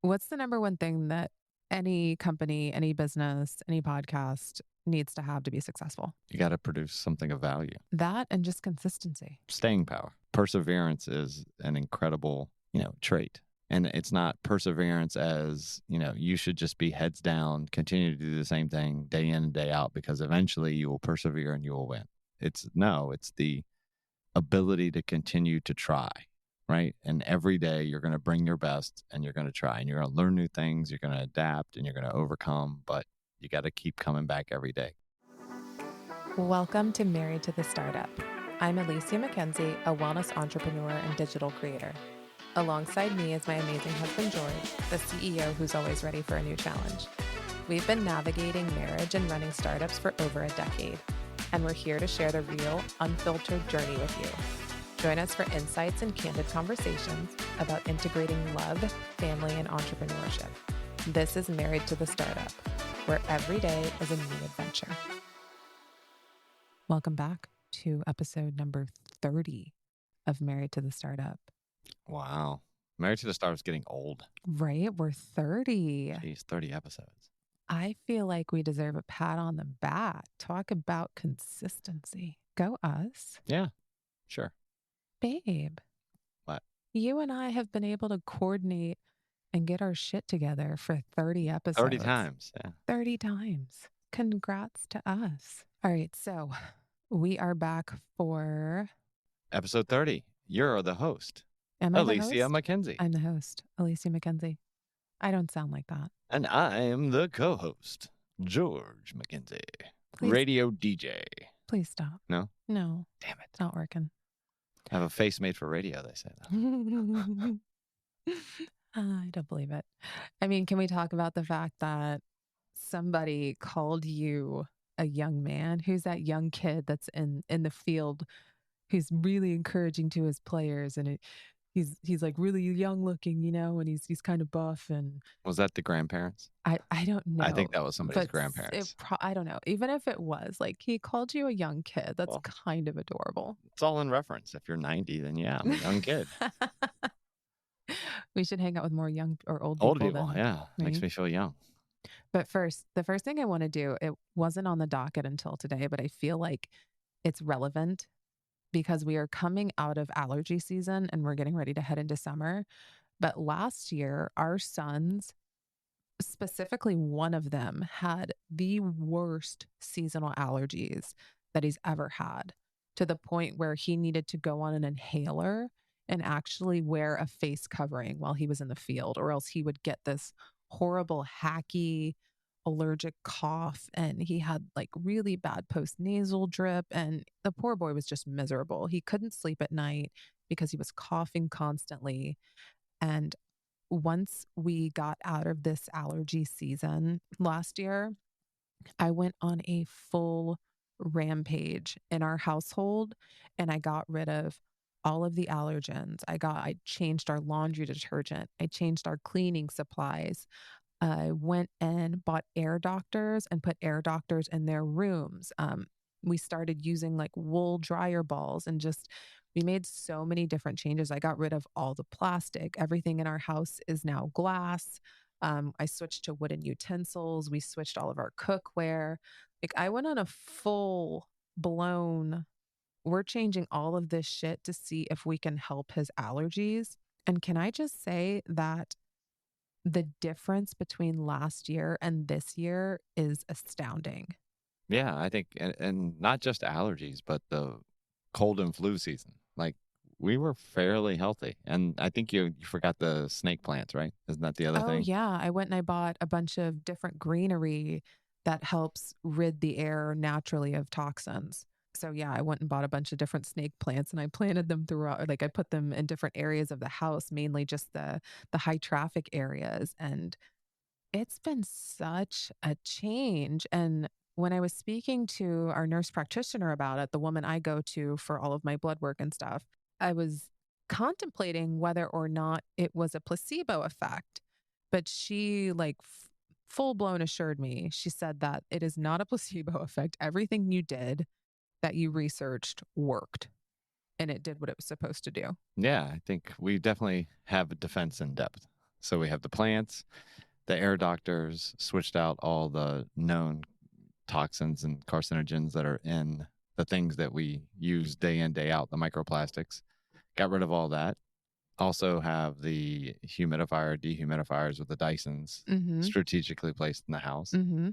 What's the number one thing that any company, any business, any podcast needs to have to be successful? You got to produce something of value. That and just consistency. Staying power. Perseverance is an incredible, trait. And it's not perseverance as, you should just be heads down, continue to do the same thing day in and day out, because eventually you will persevere and you will win. It's the ability to continue to try, right? And every day you're going to bring your best and you're going to try and you're going to learn new things, you're going to adapt and you're going to overcome, but you got to keep coming back every day. Welcome to Married to the Startup. I'm Alicia McKenzie, a wellness entrepreneur and digital creator. Alongside me is my amazing husband, George, the CEO who's always ready for a new challenge. We've been navigating marriage and running startups for over a decade, and we're here to share the real, unfiltered journey with you. Join us for insights and candid conversations about integrating love, family, and entrepreneurship. This is Married to the Startup, where every day is a new adventure. Welcome back to episode number 30 of Married to the Startup. Wow. Married to the Startup's getting old. Right? We're 30. Jeez, 30 episodes. I feel like we deserve a pat on the back. Talk about consistency. Go us. Yeah, sure. Babe. What? You and I have been able to coordinate and get our shit together for 30 episodes. 30 times, yeah. 30 times. Congrats to us. All right, so we are back for... Episode 30. You're the host. Am I Alicia the host? McKenzie. I'm the host, Alicia McKenzie. I don't sound like that. And I am the co-host, George McKenzie. Please. Radio DJ. Please stop. No? No. Damn it. It's not working. I have a face made for radio, they say that. I don't believe it. I mean, can we talk about the fact that somebody called you a young man? Who's that young kid that's in the field who's really encouraging to his players, and he's like really young looking, and he's kind of buff. And was that the grandparents? I don't know. I think that was somebody's grandparents. I don't know. Even if it was, like, he called you a young kid. That's kind of adorable. It's all in reference. If you're 90, then yeah, I'm a young kid. We should hang out with more young or old people. Then, yeah. right? Makes me feel young. But the first thing I want to do, it wasn't on the docket until today, but I feel like it's relevant because we are coming out of allergy season and we're getting ready to head into summer. But last year, our sons, specifically one of them, had the worst seasonal allergies that he's ever had, to the point where he needed to go on an inhaler and actually wear a face covering while he was in the field, or else he would get this horrible, hacky, allergic cough, and he had like really bad post-nasal drip, and the poor boy was just miserable. He couldn't sleep at night because he was coughing constantly. And once we got out of this allergy season last year, I went on a full rampage in our household, and I got rid of all of the allergens. I changed our laundry detergent. I changed our cleaning supplies. I went and bought air doctors and put air doctors in their rooms. We started using like wool dryer balls, and we made so many different changes. I got rid of all the plastic. Everything in our house is now glass. I switched to wooden utensils. We switched all of our cookware. Like, I went on a full blown, we're changing all of this shit to see if we can help his allergies. And can I just say that the difference between last year and this year is astounding. Yeah, I think, and not just allergies, but the cold and flu season. Like, we were fairly healthy. And I think you forgot the snake plants, right? Isn't that the other thing? Oh, yeah. I went and I bought a bunch of different greenery that helps rid the air naturally of toxins. So yeah, I went and bought a bunch of different snake plants, and I planted them throughout, like I put them in different areas of the house, mainly just the high traffic areas. And it's been such a change. And when I was speaking to our nurse practitioner about it, the woman I go to for all of my blood work and stuff, I was contemplating whether or not it was a placebo effect. But she full blown assured me, she said that it is not a placebo effect. Everything you did that you researched worked, and it did what it was supposed to do. Yeah, I think we definitely have a defense in depth. So we have the plants, the air doctors switched out all the known toxins and carcinogens that are in the things that we use day in, day out, the microplastics. Got rid of all that. Also have the humidifier, dehumidifiers with the Dysons Mm-hmm. strategically placed in the house. Mm-hmm.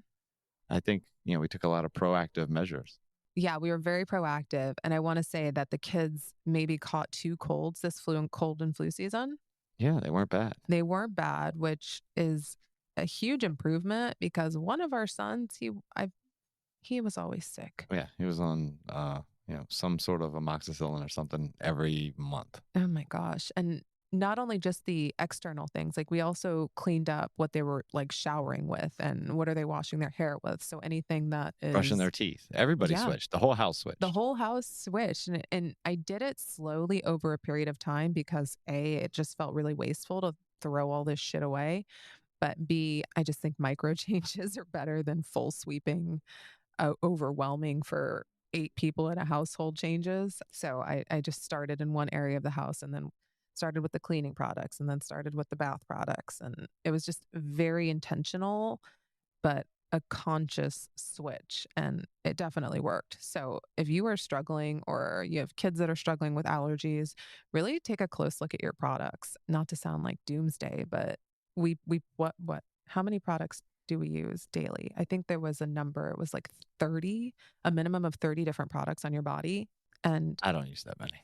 I think, we took a lot of proactive measures. Yeah, we were very proactive. And I want to say that the kids maybe caught 2 colds this cold and flu season. Yeah, they weren't bad. They weren't bad, which is a huge improvement because one of our sons, he was always sick. Yeah, he was on, some sort of amoxicillin or something every month. Oh my gosh. And not only just the external things, like we also cleaned up what they were like showering with and what are they washing their hair with. So anything that is Brushing their teeth. Everybody Yeah. switched. The whole house switched. The whole house switched. And I did it slowly over a period of time because A, it just felt really wasteful to throw all this shit away. But B, I just think micro changes are better than full sweeping, overwhelming for 8 people in a household changes. So I just started in one area of the house and then started with the cleaning products and then started with the bath products. And it was just very intentional, but a conscious switch. And it definitely worked. So if you are struggling or you have kids that are struggling with allergies, really take a close look at your products. Not to sound like doomsday, but how many products do we use daily? I think there was a number. It was like 30, a minimum of 30 different products on your body. And I don't use that many.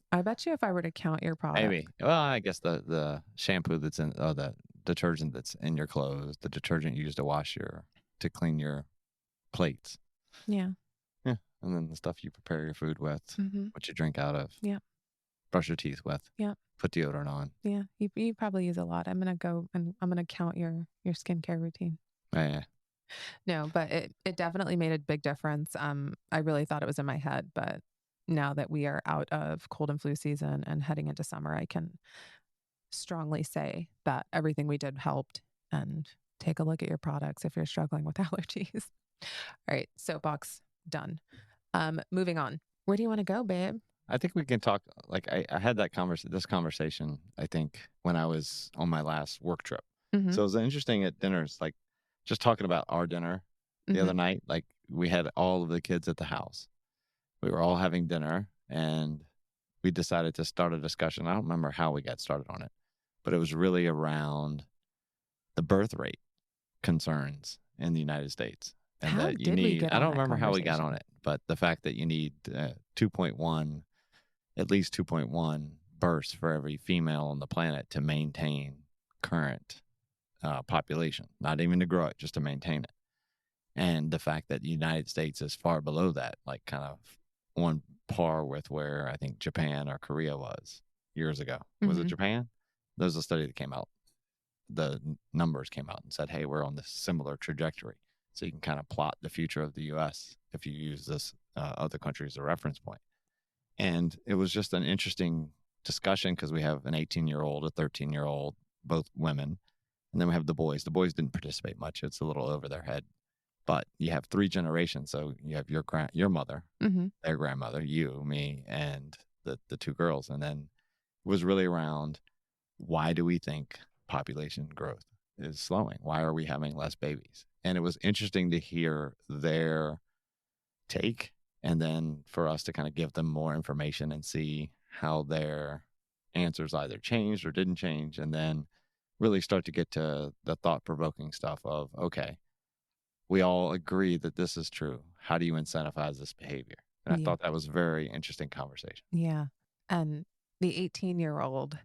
I bet you if I were to count your products. Maybe. Well, I guess the shampoo that's in, the detergent that's in your clothes, the detergent you use to clean your plates. Yeah. Yeah. And then the stuff you prepare your food with, Mm-hmm. what you drink out of. Yeah. Brush your teeth with. Yeah. Put deodorant on. Yeah. You probably use a lot. I'm going to go and I'm going to count your skincare routine. Yeah. No, but it definitely made a big difference. I really thought it was in my head, but now that we are out of cold and flu season and heading into summer, I can strongly say that everything we did helped. And take a look at your products if you're struggling with allergies. All right, soapbox done. Moving on. Where do you want to go, babe? I think we can talk. Like I had this conversation. I think when I was on my last work trip. Mm-hmm. So it was interesting at dinners, like just talking about our dinner the other night. Like we had all of the kids at the house. We were all having dinner and we decided to start a discussion. I don't remember how we got started on it, but it was really around the birth rate concerns in the United States. And How that you did we need, get I on don't that remember how we got conversation? on it, but the fact that you need 2.1, at least 2.1 births for every female on the planet to maintain current population, not even to grow it, just to maintain it. And the fact that the United States is far below that, like kind of on par with where I think Japan or Korea was years ago. Was it Japan? There was a study that came out. The numbers came out and said, hey, we're on this similar trajectory. So you can kind of plot the future of the U.S. if you use this other country as a reference point. And it was just an interesting discussion because we have an 18-year-old, a 13-year-old, both women. And then we have the boys. The boys didn't participate much. It's a little over their head. But you have 3 generations. So you have your mother, their grandmother, you, me, and the 2 girls. And then it was really around, why do we think population growth is slowing? Why are we having less babies? And it was interesting to hear their take and then for us to kind of give them more information and see how their answers either changed or didn't change. And then really start to get to the thought-provoking stuff of, okay, we all agree that this is true. How do you incentivize this behavior? And I thought that was a very interesting conversation. Yeah. And the 18-year-old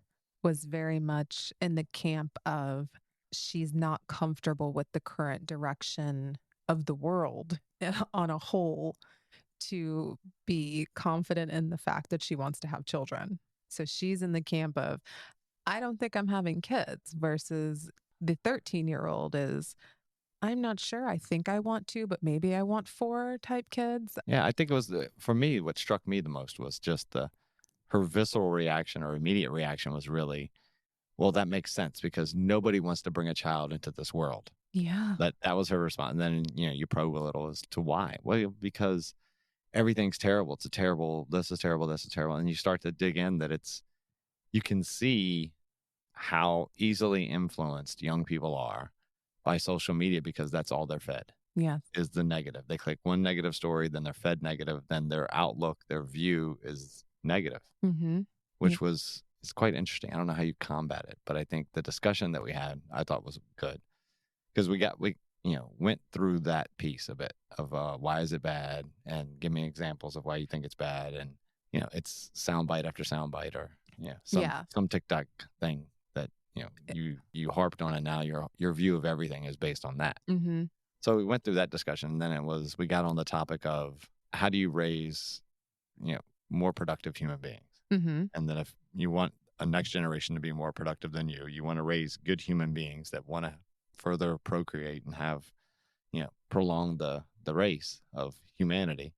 was very much in the camp of she's not comfortable with the current direction of the world on a whole to be confident in the fact that she wants to have children. So she's in the camp of, I don't think I'm having kids, versus the 13-year-old is, I'm not sure. I think I want to, but maybe I want 4 type kids. Yeah, I think it was, for me, what struck me the most was just her visceral reaction or immediate reaction was really, well, that makes sense because nobody wants to bring a child into this world. Yeah. That was her response. And then, you probe a little as to why. Well, because everything's terrible. It's a terrible, this is terrible, this is terrible. And you start to dig in that you can see how easily influenced young people are by social media, because that's all they're fed Yes. is the negative. They click one negative story, then they're fed negative, then their outlook, their view is negative, Mm-hmm. which is quite interesting. I don't know how you combat it, but I think the discussion that we had, I thought was good, because we went through that piece a bit of why is it bad, and give me examples of why you think it's bad, and it's soundbite after soundbite, or some TikTok thing that you harped on, and now your view of everything is based on that. Mm-hmm. So we went through that discussion, and then we got on the topic of how do you raise more productive human beings. Mm-hmm. And then if you want a next generation to be more productive than you want to raise good human beings that want to further procreate and have, prolong the race of humanity.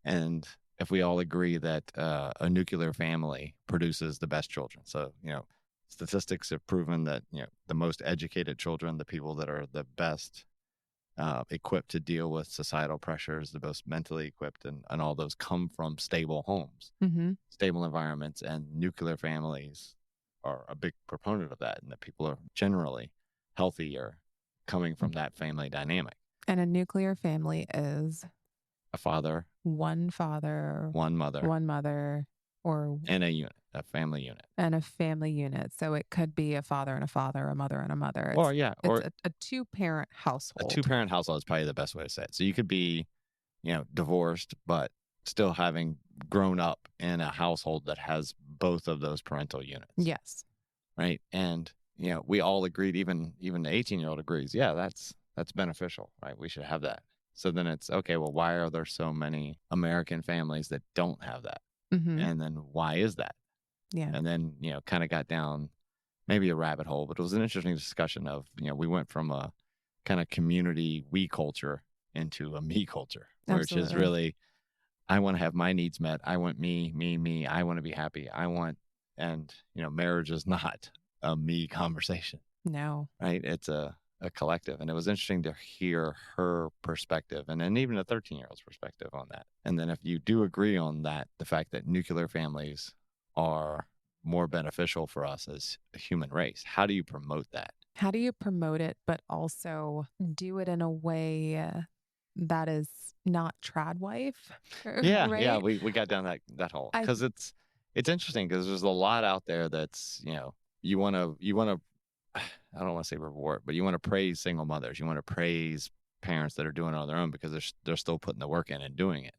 And if we all agree that a nuclear family produces the best children. So, statistics have proven that, the most educated children, the people that are the best equipped to deal with societal pressures, the most mentally equipped, and all those come from stable homes, Mm-hmm. stable environments, and nuclear families are a big proponent of that, and that people are generally healthier coming from that family dynamic. And a nuclear family is A father, one father, one mother, or and a family unit. And a family unit. So it could be a father and a father, a mother and a mother. It's a two-parent household. A two-parent household is probably the best way to say it. So you could be, divorced, but still having grown up in a household that has both of those parental units. Yes. Right. And, we all agreed, even the 18-year-old agrees, yeah, that's beneficial, right? We should have that. So then it's, okay, well, why are there so many American families that don't have that? Mm-hmm. And then why is that? Yeah. And then, kind of got down maybe a rabbit hole, but it was an interesting discussion of, we went from a kind of community we culture into a me culture, which is really, I want to have my needs met. I want me. I want to be happy. And marriage is not a me conversation. No. Right. It's a collective. And it was interesting to hear her perspective, and then even a 13-year-old's perspective on that. And then if you do agree on that, the fact that nuclear families are more beneficial for us as a human race, how do you promote that? How do you promote it, but also do it in a way that is not trad wife? Yeah. Right? Yeah. We got down that hole, because it's interesting, because there's a lot out there that's, you want to, I don't want to say reward, but you want to praise single mothers. You want to praise parents that are doing it on their own because they're still putting the work in and doing it.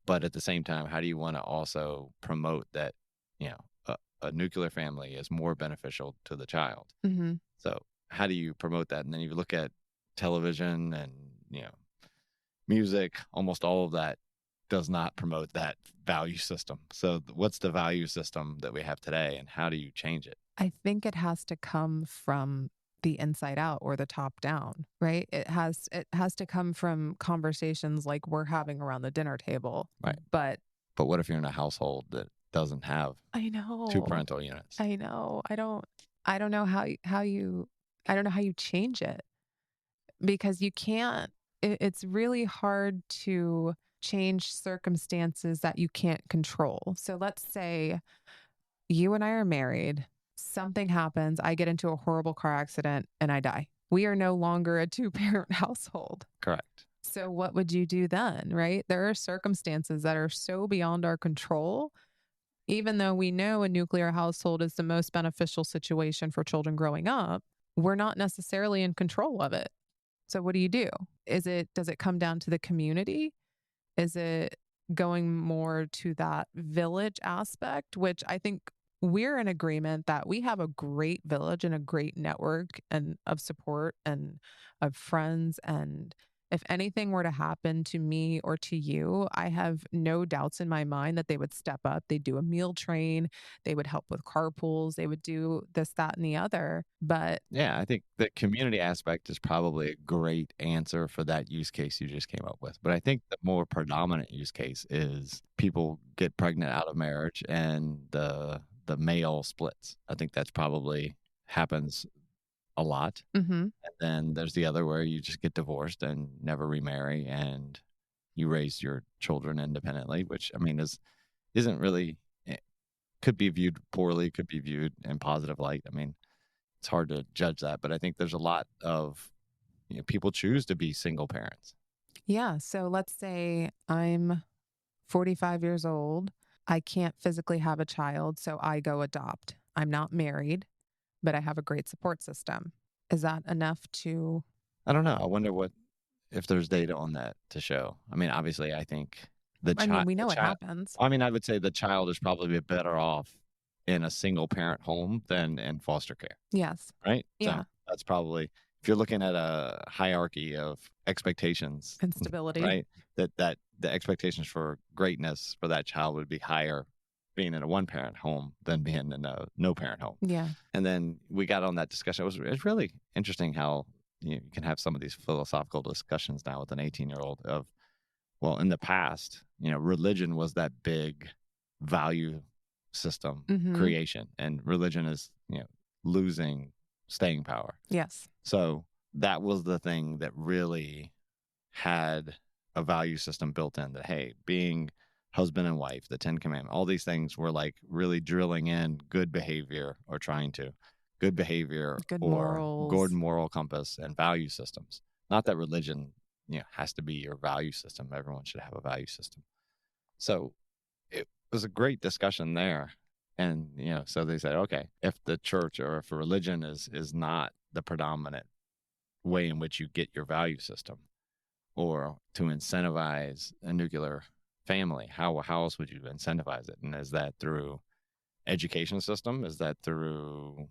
But at the same time, how do you want to also promote that, a nuclear family is more beneficial to the child? Mm-hmm. So how do you promote that? And then you look at television and, music, almost all of that does not promote that value system. So what's the value system that we have today, and how do you change it? I think it has to come from the inside out or the top down, right? It has to come from conversations like we're having around the dinner table. Right. But what if you're in a household that doesn't have two parental units? I know. I don't know how you change it, because you can't. It's really hard to change circumstances that you can't control. So let's say you and I are married. Something happens. I get into a horrible car accident and I die. We are no longer a two-parent household. Correct. So what would you do then, right? There are circumstances that are so beyond our control. Even though we know a nuclear household is the most beneficial situation for children growing up, we're not necessarily in control of it. So what do you do? Does it come down to the community? Is it going more to that village aspect, which I think we're in agreement that we have a great village and a great network and of support and of friends. And if anything were to happen to me or to you, I have no doubts in my mind that they would step up. They'd do a meal train. They would help with carpools. They would do this, that, and the other. But yeah, I think the community aspect is probably a great answer for that use case you just came up with. But I think the more predominant use case is people get pregnant out of marriage and the male splits. I think that's probably happens a lot. mm-hmm. And then there's the other where you just get divorced and never remarry, and you raise your children independently, which I mean isn't really could be viewed poorly, could be viewed in positive light. I mean, it's hard to judge that, but I think there's a lot of, people choose to be single parents. Yeah. So let's say I'm 45 years old. I can't physically have a child, so I go adopt. I'm not married, but I have a great support system. Is that enough to? I don't know. I wonder if there's data on that to show. I mean, obviously, I think I mean, we know it happens. I mean, I would say the child is probably better off in a single parent home than in foster care, Yes. right? Yeah. So that's probably, if you're looking at a hierarchy of expectations, And stability. right? That the expectations for greatness for that child would be higher being in a one parent home than being in a no parent home. Yeah. And then we got on that discussion. It's really interesting how you can have some of these philosophical discussions now with an 18-year-old of, well, in the past, religion was that big value system creation, and religion is, losing staying power. Yes. So that was the thing that really had a value system built in, that, hey, being husband and wife, the 10 Commandments, all these things were like really drilling in good behavior, or trying to good behavior, Good or morals. good moral compass and value systems. Not that religion, has to be your value system. Everyone should have a value system. So it was a great discussion there. And, so they said, okay, if the church or if a religion is not the predominant way in which you get your value system, or to incentivize a nuclear family, how else would you incentivize it? And is that through education system? Is that through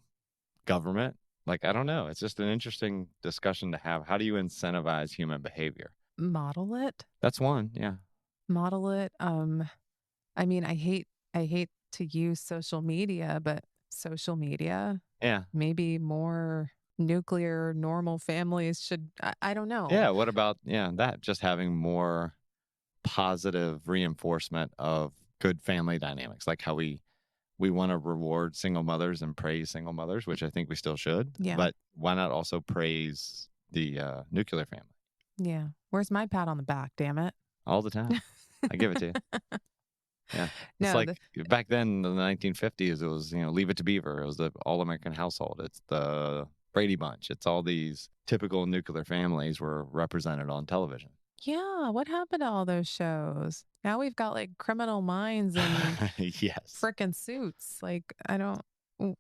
government? Like, I don't know. It's just an interesting discussion to have. How do you incentivize human behavior? Model it. That's one. Yeah. Model it. I mean, I hate to use social media, but social media, Yeah. maybe more nuclear normal families should, I don't know. Yeah. What about, that just having more positive reinforcement of good family dynamics, like how we want to reward single mothers and praise single mothers, which I think we still should. Yeah. But why not also praise the nuclear family? Yeah. Where's my pat on the back, damn it? All the time. I give it to you. Yeah. It's No, like back then in the 1950s, it was, Leave It to Beaver. It was the all-American household. It's the Brady Bunch. It's all these typical nuclear families were represented on television. Yeah. What happened to all those shows? Now we've got like Criminal Minds and yes, frickin' Suits. Like,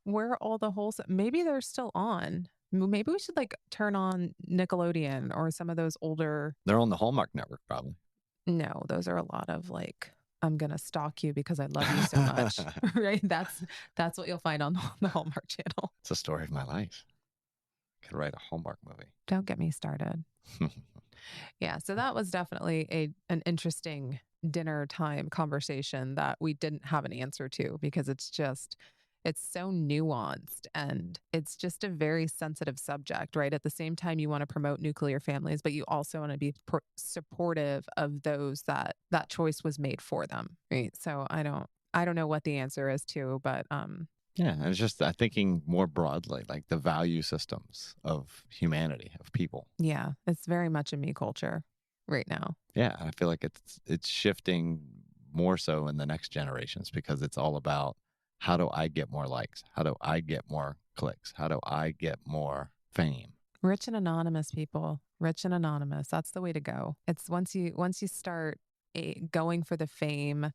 where are all the wholesome? Maybe they're still on. Maybe we should like turn on Nickelodeon or some of those older. They're on the Hallmark Network, probably. No, those are a lot of like, I'm gonna stalk you because I love you so much. Right? That's what you'll find on the Hallmark channel. It's a story of my life. Could write a Hallmark movie. Don't get me started. Yeah, so that was definitely an interesting dinner time conversation that we didn't have an answer to, because it's so nuanced and it's just a very sensitive subject, right? At the same time, you want to promote nuclear families, but you also want to be supportive of those that choice was made for them, right? So I don't know what the answer is to, but yeah, and it's just thinking more broadly, like the value systems of humanity, of people. Yeah, it's very much a me culture right now. Yeah, I feel like it's shifting more so in the next generations, because it's all about, how do I get more likes? How do I get more clicks? How do I get more fame? Rich and anonymous, people. Rich and anonymous. That's the way to go. It's once you start going for the fame,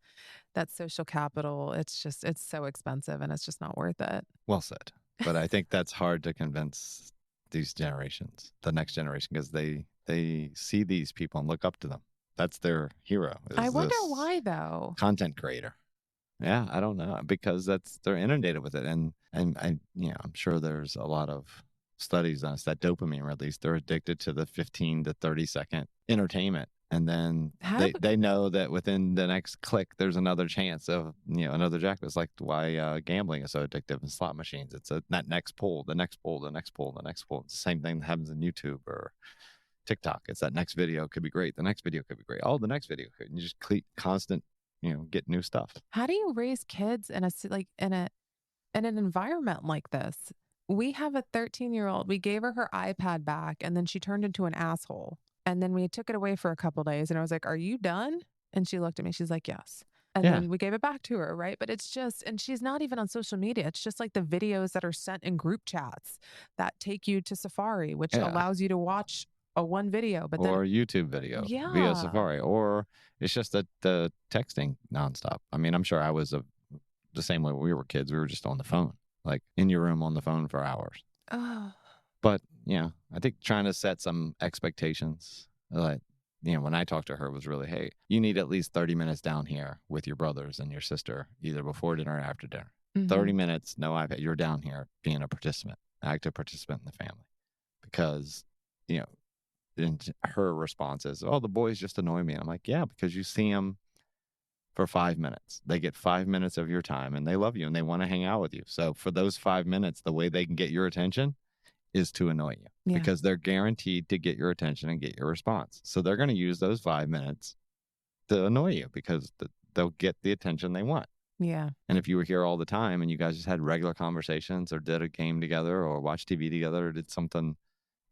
that social capital, it's so expensive and it's just not worth it. Well said. But I think that's hard to convince these generations, the next generation, because they see these people and look up to them. That's their hero. I wonder why, though. Content creator. Yeah, I don't know, because they're inundated with it, and I, I'm sure there's a lot of studies on this, that dopamine release. They're addicted to the 15 to 30 second entertainment, and then they know that within the next click, there's another chance of another jackpot. It's like why gambling is so addictive in slot machines. It's that next pull, the next pull, the next pull, the next pull. It's the same thing that happens in YouTube or TikTok. It's that next video could be great. The next video could be great. Oh, the next video could. And you just constant. Get new stuff. How do you raise kids in an environment like this? We have a 13-year-old. We gave her her iPad back, and then she turned into an asshole. And then we took it away for a couple of days, and I was like, "Are you done?" And she looked at me. She's like, "Yes." And Yeah. then we gave it back to her, right? But it's just, and she's not even on social media. It's just like the videos that are sent in group chats that take you to Safari, which Yeah. allows you to watch a one video, but then Or a YouTube video via yeah. Safari. Or it's just the texting nonstop. I mean, I'm sure I was the same way when we were kids. We were just on the phone, like in your room on the phone for hours. Oh, But, I think trying to set some expectations, like, when I talked to her was really, hey, you need at least 30 minutes down here with your brothers and your sister, either before dinner or after dinner. 30 minutes, no iPad. You're down here being a participant, active participant in the family. Because, and her response is, oh, the boys just annoy me. And I'm like, yeah, because you see them for 5 minutes. They get 5 minutes of your time and they love you and they want to hang out with you. So for those 5 minutes, the way they can get your attention is to annoy you because they're guaranteed to get your attention and get your response. So they're going to use those 5 minutes to annoy you because they'll get the attention they want. Yeah. And if you were here all the time and you guys just had regular conversations or did a game together or watched TV together or did something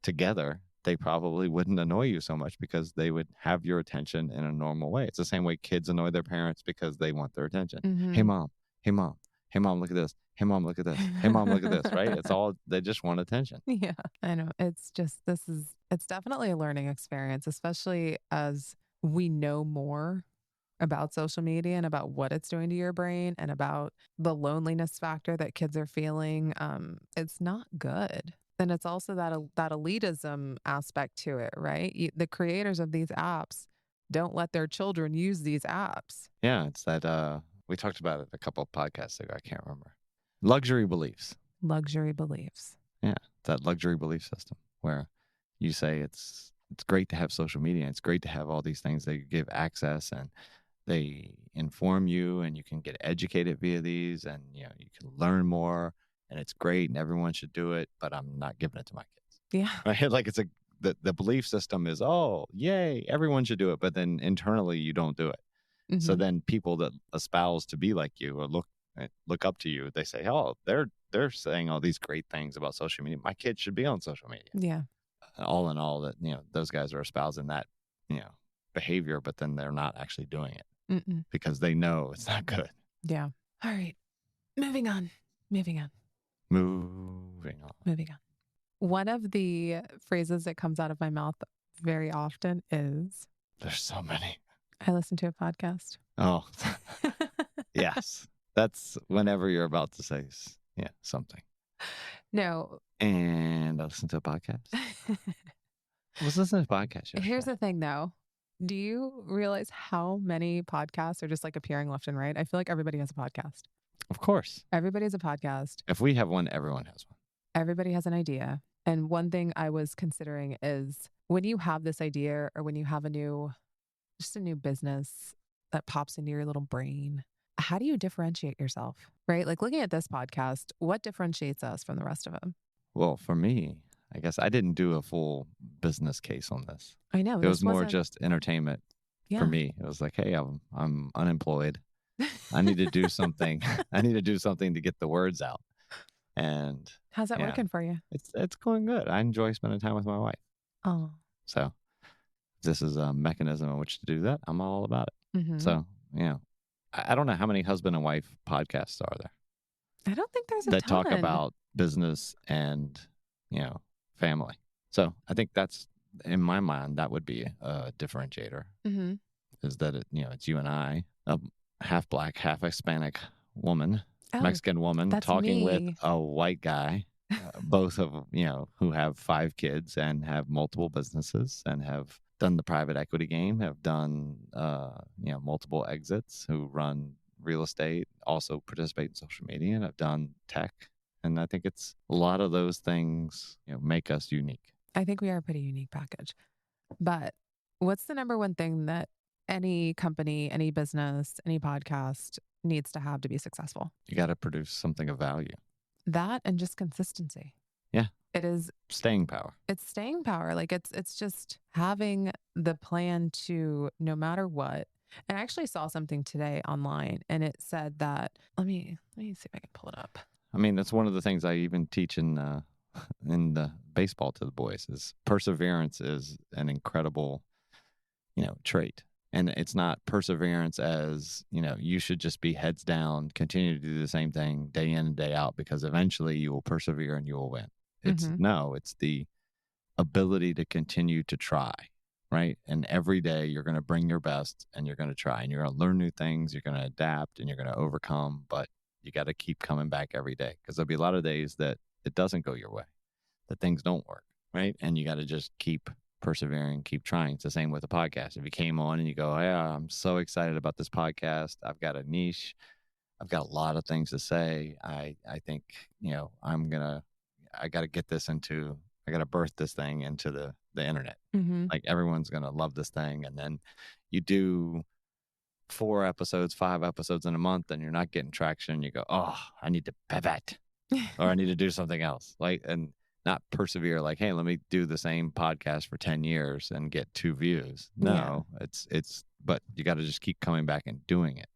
together, they probably wouldn't annoy you so much because they would have your attention in a normal way. It's the same way kids annoy their parents because they want their attention. Hey, mom. Hey, mom. Hey, mom, look at this. Hey, mom, look at this. Hey, mom, look at this, right? It's all, they just want attention. Yeah, I know. It's just, it's definitely a learning experience, especially as we know more about social media and about what it's doing to your brain and about the loneliness factor that kids are feeling. It's not good. And it's also that elitism aspect to it, right? The creators of these apps don't let their children use these apps. Yeah, it's that, we talked about it a couple of podcasts ago. I can't remember. Luxury beliefs. Luxury beliefs. Yeah, that luxury belief system where you say it's great to have social media. It's great to have all these things that give access and they inform you and you can get educated via these and you can learn more and it's great and everyone should do it, but I'm not giving it to my kids. Yeah. Right? Like it's the belief system is, oh, yay, everyone should do it, but then internally you don't do it. So then people that espouse to be like you or look up to you, they say, oh, they're saying all these great things about social media. My kids should be on social media. Yeah. All in all, that those guys are espousing that behavior, but then they're not actually doing it because they know it's not good. Yeah. All right. Moving on. One of the phrases that comes out of my mouth very often is, there's so many. I listen to a podcast. Oh, yes. That's whenever you're about to say, something. No. And I listen to a podcast. I was listening to a podcast yesterday. Here's the thing, though. Do you realize how many podcasts are just like appearing left and right? I feel like everybody has a podcast. Of course. Everybody has a podcast. If we have one, everyone has one. Everybody has an idea. And one thing I was considering is when you have this idea or when you have a new business that pops into your little brain, how do you differentiate yourself, right? Like looking at this podcast, what differentiates us from the rest of them? Well, for me, I guess I didn't do a full business case on this. I know. It was more just entertainment for me. It was like, hey, I'm unemployed. I need to do something. I need to do something to get the words out. And how's that working for you? It's going good. I enjoy spending time with my wife. Oh. So this is a mechanism in which to do that. I'm all about it. So, I don't know how many husband and wife podcasts are there. I don't think there's a that ton. Talk about business and, family. So I think that's, in my mind, that would be a differentiator. Is that it's you and I, a half black, half Hispanic woman, Mexican woman, talking with a white guy, both of who have 5 kids and have multiple businesses and have done the private equity game, have done multiple exits, who run real estate, also participate in social media, and have done tech. And I think it's a lot of those things make us unique. I think we are a pretty unique package. But what's the number one thing that any company, any business, any podcast needs to have to be successful? You got to produce something of value. That and just consistency. Yeah. It is staying power. It's staying power. Like it's just having the plan to, no matter what. And I actually saw something today online and it said that, let me see if I can pull it up. I mean, that's one of the things I even teach in the baseball to the boys is perseverance is an incredible, trait. And it's not perseverance as, you should just be heads down, continue to do the same thing day in and day out, because eventually you will persevere and you will win. It's the ability to continue to try, right? And every day you're going to bring your best and you're going to try and you're going to learn new things, you're going to adapt and you're going to overcome, but you got to keep coming back every day, because there'll be a lot of days that it doesn't go your way, that things don't work, right? And you got to just keep persevering, keep trying. It's the same with a podcast. If you came on and you go, yeah, I'm so excited about this podcast, I've got a niche, I've got a lot of things to say, I think, I got to get this into, I got to birth this thing into the internet. Like everyone's going to love this thing. And then you do 4 episodes, 5 episodes in a month and you're not getting traction. You go, oh, I need to pivot or I need to do something else. And not persevere like, hey, let me do the same podcast for 10 years and get 2 views. No, but you got to just keep coming back and doing it.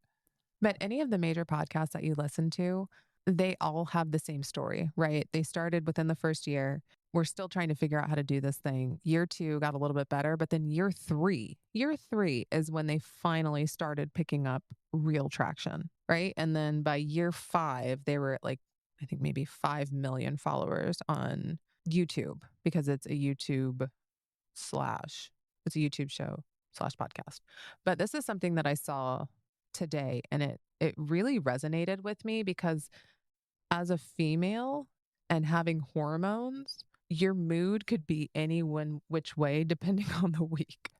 But any of the major podcasts that you listen to, they all have the same story, right? They started within the first year. We're still trying to figure out how to do this thing. Year 2 got a little bit better, but then year three is when they finally started picking up real traction, right? And then by year 5, they were at like, I think maybe 5 million followers on YouTube, because it's a YouTube show / podcast. But this is something that I saw today, and it really resonated with me, because as a female and having hormones, your mood could be any which way depending on the week.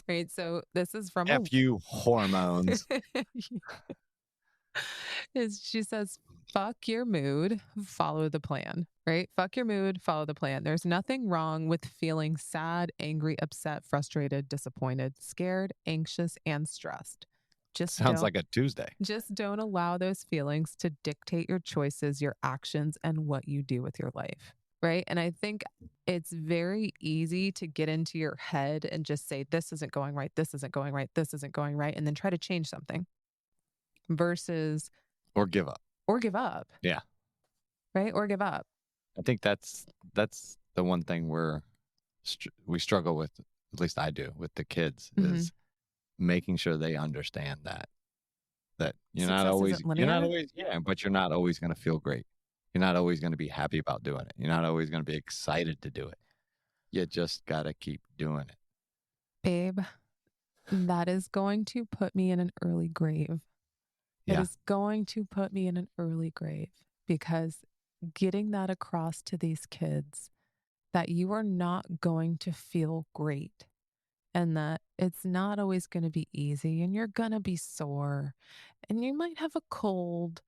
Right? So this is from F you hormones. She says, fuck your mood, follow the plan, right? Fuck your mood, follow the plan. There's nothing wrong with feeling sad, angry, upset, frustrated, disappointed, scared, anxious, and stressed. Sounds like a Tuesday. Just don't allow those feelings to dictate your choices, your actions, and what you do with your life, right? And I think it's very easy to get into your head and just say, this isn't going right, this isn't going right, this isn't going right, and then try to change something versus... Or give up. Yeah. Right? Or give up. I think that's the one thing we struggle with, at least I do, with the kids, is making sure they understand that you're not always, but you're not always going to feel great. You're not always going to be happy about doing it. You're not always going to be excited to do it. You just got to keep doing it. Babe, that is going to put me in an early grave. It is going to put me in an early grave, because getting that across to these kids that you are not going to feel great, and that it's not always going to be easy, and you're going to be sore, and you might have a cold,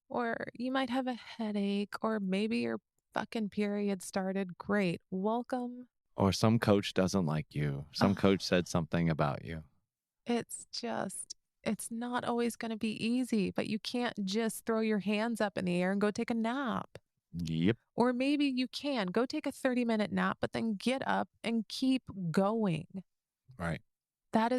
or you might have a headache, or maybe your fucking period started. Great. Welcome. Or some coach doesn't like you. Some coach said something about you. It's not always going to be easy, but you can't just throw your hands up in the air and go take a nap. Yep. Or maybe you can go take a 30-minute nap, but then get up and keep going. Right. That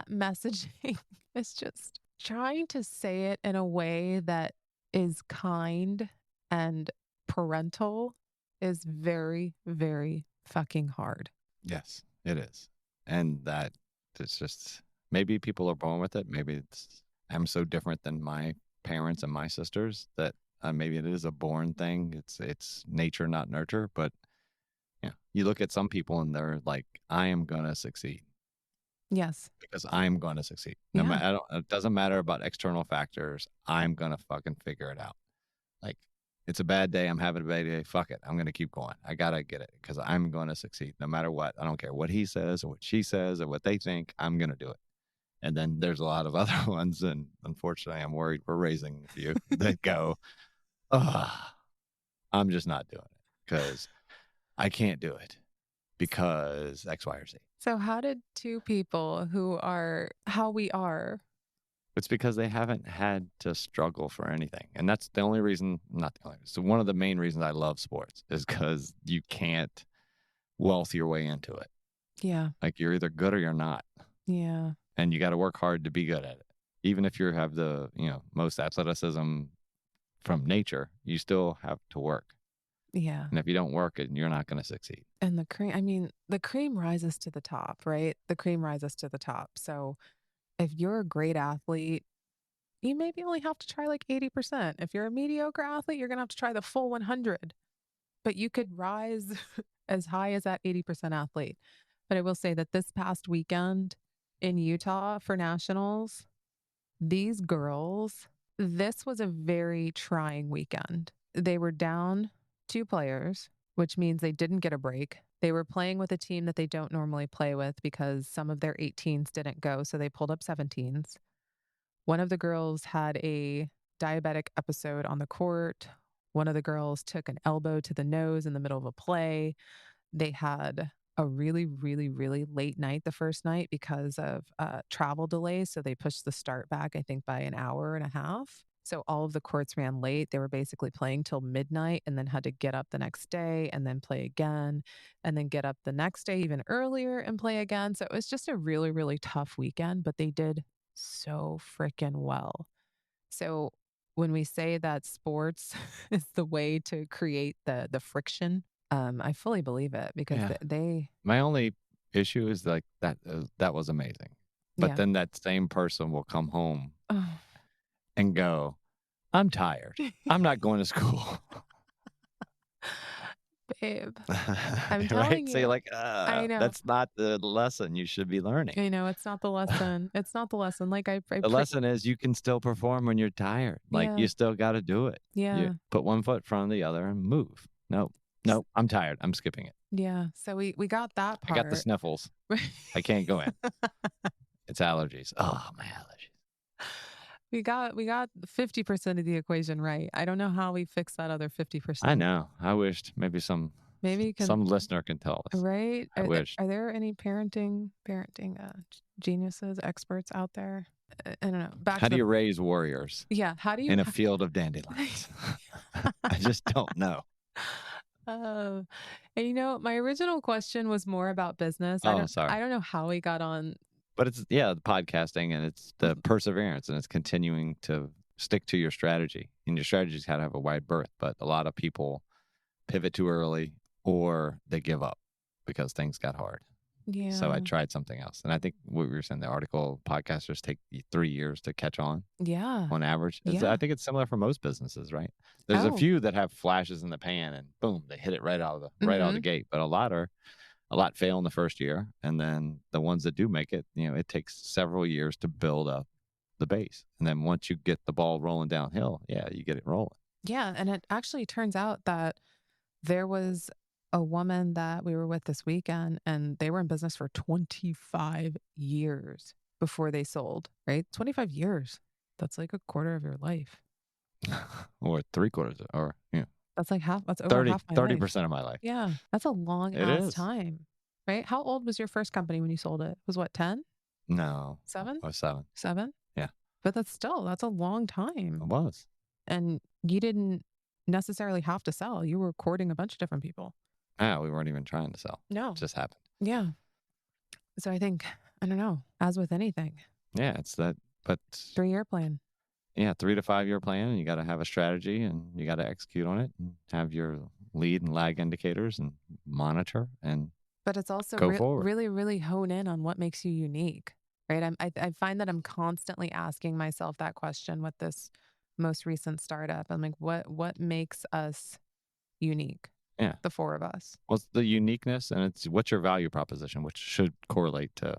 messaging is just trying to say it in a way that is kind and parental is very, very fucking hard. Yes, it is. And that it's just... Maybe people are born with it. Maybe I'm so different than my parents and my sisters that maybe it is a born thing. It's nature, not nurture. But you look at some people and they're like, I am going to succeed. Yes. Because I'm going to succeed. It doesn't matter about external factors. I'm going to fucking figure it out. Like, it's a bad day. I'm having a bad day. Fuck it. I'm going to keep going. I got to get it, because I'm going to succeed no matter what. I don't care what he says or what she says or what they think. I'm going to do it. And then there's a lot of other ones, and unfortunately, I'm worried we're raising a few that go, I'm just not doing it because I can't do it because X, Y, or Z. So how did 2 people who are how we are? It's because they haven't had to struggle for anything. And that's the only reason, not the only reason. So one of the main reasons I love sports is because you can't wealth your way into it. Yeah. Like, you're either good or you're not. Yeah. And you got to work hard to be good at it. Even if you have the, most athleticism from nature, you still have to work. Yeah. And if you don't work it, you're not going to succeed. And the cream rises to the top, right? The cream rises to the top. So if you're a great athlete, you maybe only have to try like 80%. If you're a mediocre athlete, you're going to have to try the full 100. But you could rise as high as that 80% athlete. But I will say that this past weekend in Utah for nationals, these girls, this was a very trying weekend. They were down 2 players, which means they didn't get a break. They were playing with a team that they don't normally play with because some of their 18s didn't go, so they pulled up 17s. One of the girls had a diabetic episode on the court. One of the girls took an elbow to the nose in the middle of a play. They had a really, really, really late night the first night because of travel delays. So they pushed the start back, I think, by an hour and a half. So all of the courts ran late. They were basically playing till midnight and then had to get up the next day and then play again and then get up the next day even earlier and play again. So it was just a really, really tough weekend, but they did so freaking well. So when we say that sports is the way to create the friction, I fully believe it because Yeah. they My only issue is like that was amazing. But yeah. then that same person will come home Oh, and go, I'm tired. I'm not going to school. babe, I'm Right? telling So you're you. like, I know. that's not the lesson you should be learning. I know it's not the lesson. It's not the lesson. Like The lesson is you can still perform when you're tired. Like yeah. you still got to do it. Yeah. You put one foot in front of the other and move. Nope, I'm tired. I'm skipping it. Yeah. So we got that part. I got the sniffles. I can't go in. It's allergies. Oh, my allergies. We got 50% of the equation right. I don't know how we fix that other 50%. I know. I wished maybe some listener can tell us. Right? I wish. Are there any parenting geniuses, experts out there? I don't know. How do you raise warriors? Yeah. How do you in a field of dandelions? I just don't know. And my original question was more about business. Sorry. I don't know how we got on. But it's the podcasting and it's the perseverance and it's continuing to stick to your strategy. And your strategy's got to have a wide berth, but a lot of people pivot too early or they give up because things got hard. Yeah. So I tried something else. And I think what we were saying, the article, podcasters take 3 years to catch on. Yeah. On average. Yeah. I think it's similar for most businesses, right? There's a few that have flashes in the pan and boom, they hit it right out of the gate. But a lot fail in the first year. And then the ones that do make it, it takes several years to build up the base. And then once you get the ball rolling downhill, you get it rolling. Yeah. And it actually turns out that there was a woman that we were with this weekend and they were in business for 25 years before they sold, right? 25 years. That's like a quarter of your life. Or 3/4, or that's like half. That's over 30% of my life. Yeah, that's a long ass time, right? How old was your first company when you sold it? It was what, 10? No, 7? 7. 7? Yeah, but that's a long time. It was, and you didn't necessarily have to sell. You were courting a bunch of different people. Yeah, we weren't even trying to sell. No, it just happened. Yeah. So I think, I don't know, as with anything. Yeah, it's that, but 3-year plan. Yeah, 3 to 5 year plan, and you got to have a strategy and you got to execute on it and have your lead and lag indicators and monitor and but it's also really, really hone in on what makes you unique, right? I find that I'm constantly asking myself that question with this most recent startup. I'm like, what makes us unique? Yeah, the 4 of us. What's the uniqueness, and it's what's your value proposition, which should correlate to,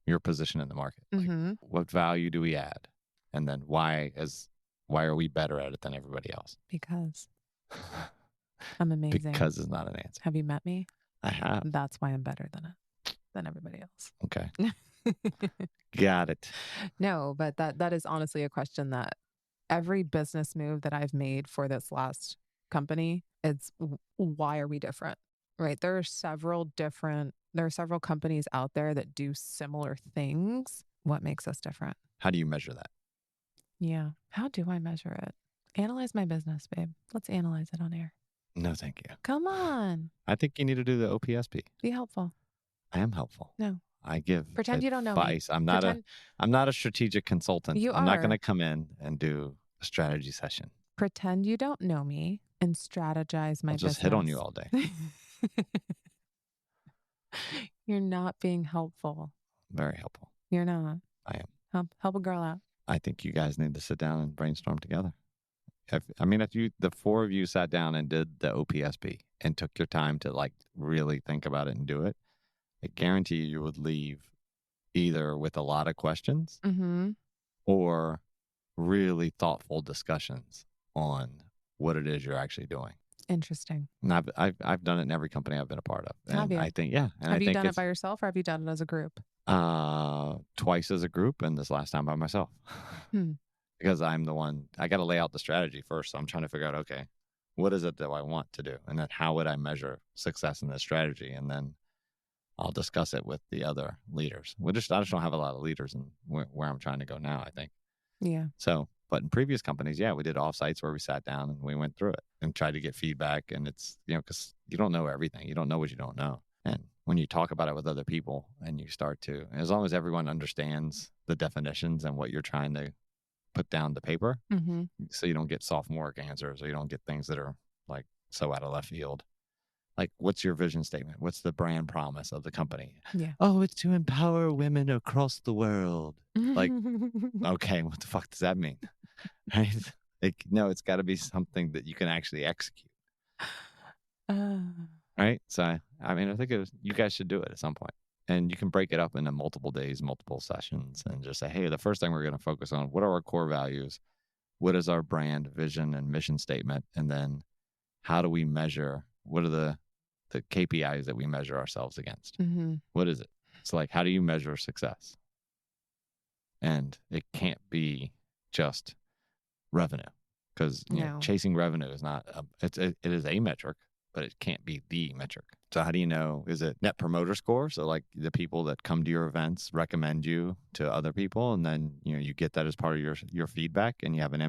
your position in the market. Like, what value do we add? And then why are we better at it than everybody else? Because I'm amazing. Because is not an answer. Have you met me? I have. That's why I'm better than everybody else. Okay. Got it. No, but that is honestly a question that every business move that I've made for this last company, it's why are we different? Right? There are several companies out there that do similar things. What makes us different? How do you measure that? Yeah. How do I measure it? Analyze my business, babe. Let's analyze it on air. No, thank you. Come on. I think you need to do the OPSP. Be helpful. I am helpful. No. I give Pretend you don't know me. I'm not a strategic consultant. You I'm not going to come in and do a strategy session. Pretend you don't know me. and strategize my I'll business. just hit on you all day. You're not being helpful. Very helpful. You're not. I am. Help a girl out. I think you guys need to sit down and brainstorm together. If the four of you sat down and did the OPSP and took your time to like really think about it and do it, I guarantee you would leave either with a lot of questions or really thoughtful discussions on what it is you're actually doing. Interesting. And I've done it in every company I've been a part of. And have you? I think, yeah. And have I you think done it by yourself or have you done it as a group? Twice as a group and this last time by myself. Because I'm the one, I got to lay out the strategy first. So I'm trying to figure out, okay, what is it that I want to do? And then how would I measure success in this strategy? And then I'll discuss it with the other leaders. I just don't have a lot of leaders in where I'm trying to go now, I think. Yeah. So, but in previous companies, yeah, we did offsites where we sat down and we went through it and tried to get feedback. And it's, because you don't know everything. You don't know what you don't know. And when you talk about it with other people and you start to, as long as everyone understands the definitions and what you're trying to put down to paper, so you don't get sophomoric answers or you don't get things that are like so out of left field. Like, what's your vision statement? What's the brand promise of the company? Yeah. Oh, it's to empower women across the world. Like, okay, what the fuck does that mean? Right? No, it's got to be something that you can actually execute. Right? So, I think you guys should do it at some point. And you can break it up into multiple days, multiple sessions, and just say, hey, the first thing we're going to focus on, what are our core values? What is our brand, vision, and mission statement? And then how do we measure? What are the KPIs that we measure ourselves against? What is it? It's like, how do you measure success? And it can't be just revenue, because chasing revenue is not, it is a metric, but it can't be the metric. So how do you know? Is it net promoter score? So like the people that come to your events recommend you to other people, and then you get that as part of your feedback, and you have an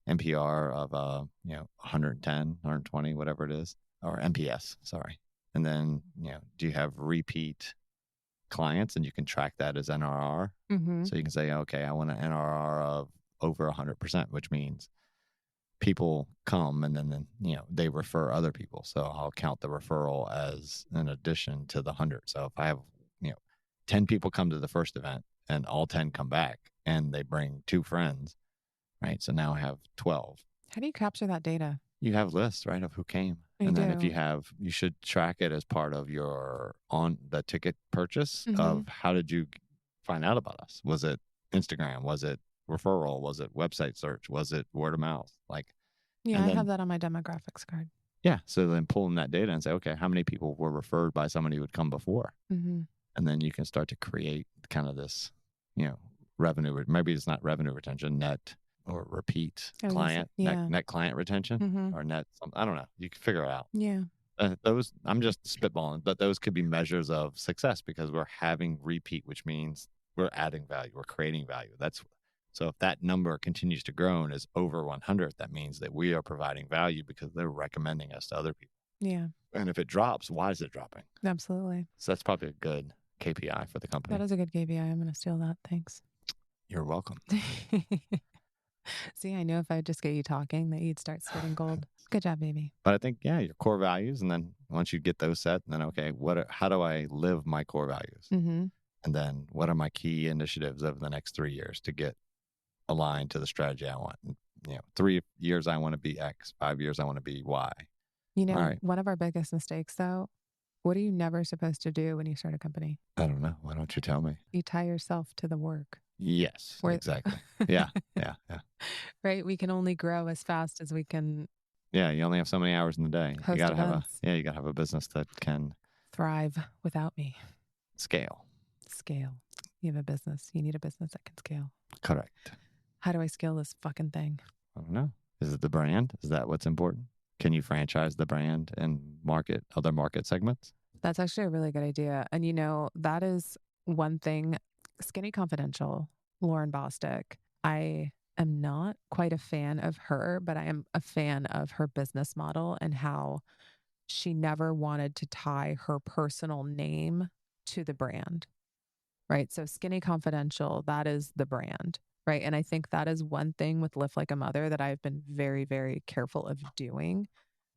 NPR of 110, 120, whatever it is, or NPS, sorry. And then do you have repeat clients, and you can track that as NRR? So you can say, okay, I want an NRR of over 100%, which means people come and then they refer other people. So I'll count the referral as an addition to the 100. So if I have 10 people come to the first event and all 10 come back and they bring 2 friends, right? So now I have 12. How do you capture that data? You have lists, right, of who came. And then if you should track it as part of your on the ticket purchase of how did you find out about us? Was it Instagram? Was it referral? Was it website search? Was it word of mouth? I have that on my demographics card. Yeah. So then pulling that data and say, okay, how many people were referred by somebody who had come before? And then you can start to create kind of this, revenue. Maybe it's not revenue retention, net or repeat client, net client retention or net. I don't know. You can figure it out. Yeah. Those, I'm just spitballing, but those could be measures of success because we're having repeat, which means we're adding value, we're creating value. So if that number continues to grow and is over 100, that means that we are providing value because they're recommending us to other people. Yeah. And if it drops, why is it dropping? Absolutely. So that's probably a good KPI for the company. That is a good KPI. I'm going to steal that. Thanks. You're welcome. See, I knew if I just get you talking that you'd start spitting gold. Good job, baby. But I think, your core values. And then once you get those set, then, okay, how do I live my core values? And then what are my key initiatives over the next 3 years to get aligned to the strategy I want? 3 years, I want to be X. 5 years, I want to be Y. One of our biggest mistakes, though, what are you never supposed to do when you start a company? I don't know. Why don't you tell me? You tie yourself to the work. Yes, exactly. Yeah. Right? We can only grow as fast as we can. Yeah, you only have so many hours in the day. You got to have a business that can thrive without me. Scale. You have a business. You need a business that can scale. Correct. How do I scale this fucking thing? I don't know. Is it the brand? Is that what's important? Can you franchise the brand and market other market segments? That's actually a really good idea. And that is one thing. Skinny Confidential, Lauren Bostic. I am not quite a fan of her, but I am a fan of her business model and how she never wanted to tie her personal name to the brand. Right? So Skinny Confidential, that is the brand. right? And I think that is one thing with Lift Like a Mother that I've been very, very careful of doing.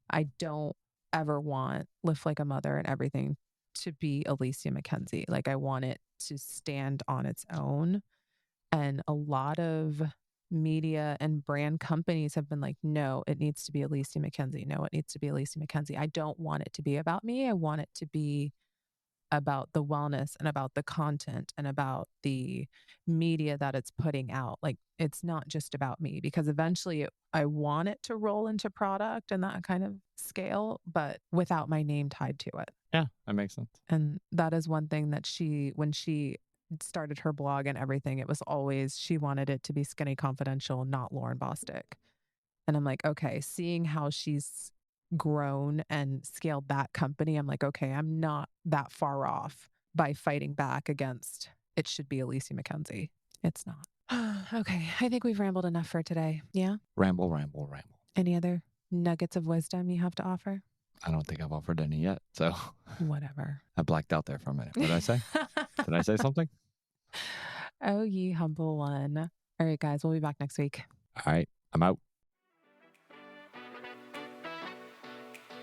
I don't ever want Lift Like a Mother and everything to be Alicia McKenzie. Like, I want it to stand on its own. And a lot of media and brand companies have been like, no, it needs to be Alicia McKenzie. No, it needs to be Alicia McKenzie. I don't want it to be about me. I want it to be about the wellness and about the content and about the media that it's putting out. Like, it's not just about me, because eventually I want it to roll into product and that kind of scale, but without my name tied to it. Yeah, that makes sense. And that is one thing that when she started her blog and everything, it was always, she wanted it to be Skinny Confidential, not Lauren Bostic. And I'm like, okay, seeing how she's grown and scaled that company, I'm like, okay, I'm not that far off by fighting back against it should be Alicia McKenzie. It's not. Okay, I think we've rambled enough for today. Yeah? Ramble, ramble, ramble. Any other nuggets of wisdom you have to offer? I don't think I've offered any yet. So whatever. I blacked out there for a minute. What did I say? Did I say something? Oh, ye humble one. All right, guys, we'll be back next week. All right, I'm out.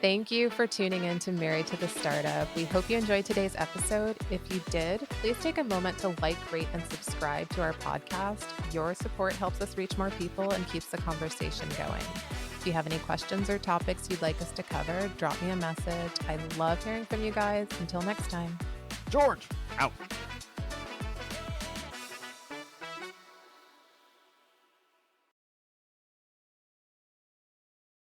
Thank you for tuning in to Married to the Startup. We hope you enjoyed today's episode. If you did, please take a moment to like, rate, and subscribe to our podcast. Your support helps us reach more people and keeps the conversation going. If you have any questions or topics you'd like us to cover, drop me a message. I love hearing from you guys. Until next time. George, out.